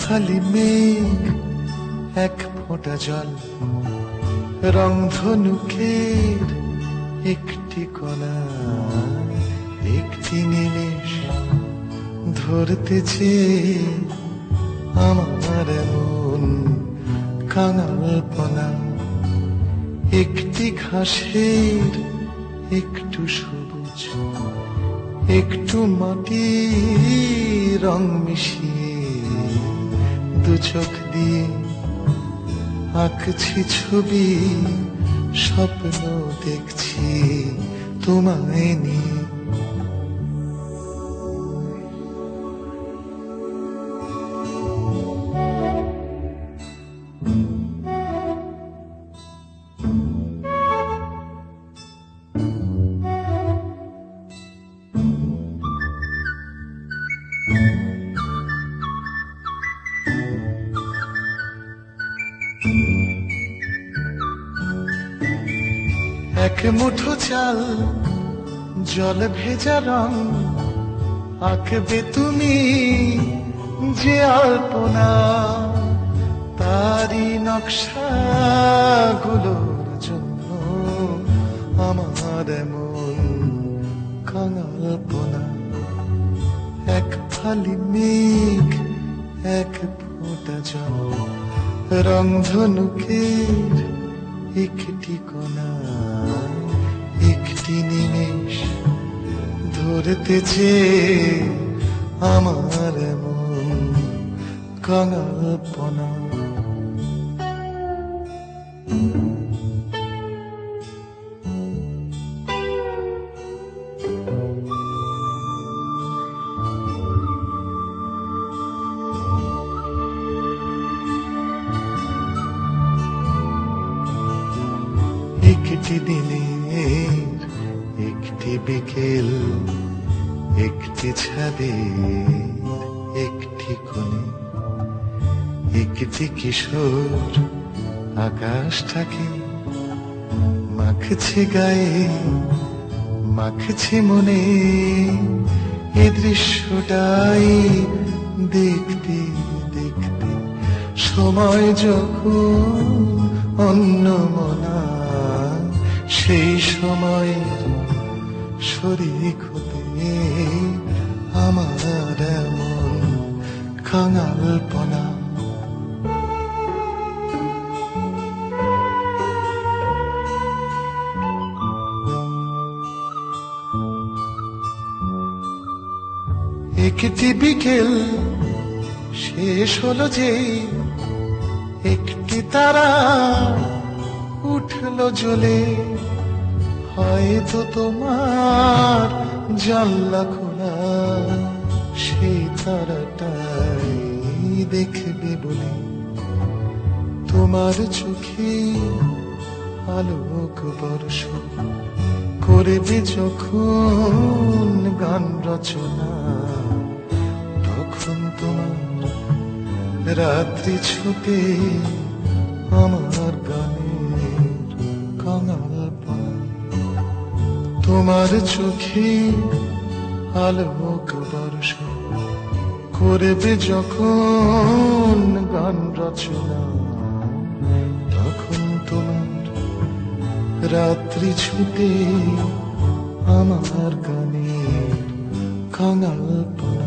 ফালি মেঘ এক ফোঁটা জল, রংধনুকের একটি কণা, একটি নিমেষ ধরতেছে আমার মন কাঙালপনা। একটি ঘাসের একটু সবুজ, একটু মাটি রং মিশিয়ে দু চোখ দিয়ে আঁকছি ছবি, স্বপ্ন দেখছি তোমায় নিয়ে। এক মুঠো চাল জল ভেজা রং আঁকবে তুমি যে আলপনা, তারি নকশাগুলোর জন্য আমার মন কাঙালপনা। এক ফালি মেঘ এক ফোঁটা জল, রংধনুকের একটি কণা, একটি নিমেষ ধরতেছে আমার মন কাঙালপনা। একটি দিনের একটি বিকেল, একটি ছাদের একটি কোণে, একটি কিশোর আকাশটাকে মাখছে গায়ে মাখছে মনে। এ দৃশ্যটাই দেখতে দেখতে সময় যখন অন্যমনা, সেই সময় শরীক হতে আমার মন কাঙালপনা। একটি বিকেল শেষ হলো যে, একটি তারা উঠলো জ্বলে। হয়তো তোমার জানলা খোলা, সেই তারাটাই দেখবে বলে তোমার চোখে আলোক বর্ষণ করবে যখন গান রচনা। তখন তোমার রাত্রি ছুটে আমার গানের কাঙালপনা। তোমার চোখে আলোক বর্ষণ করবে যখন গান রচনা। তখন তোমার রাত্রি ছুটে আমার গানের কাঙালপনা।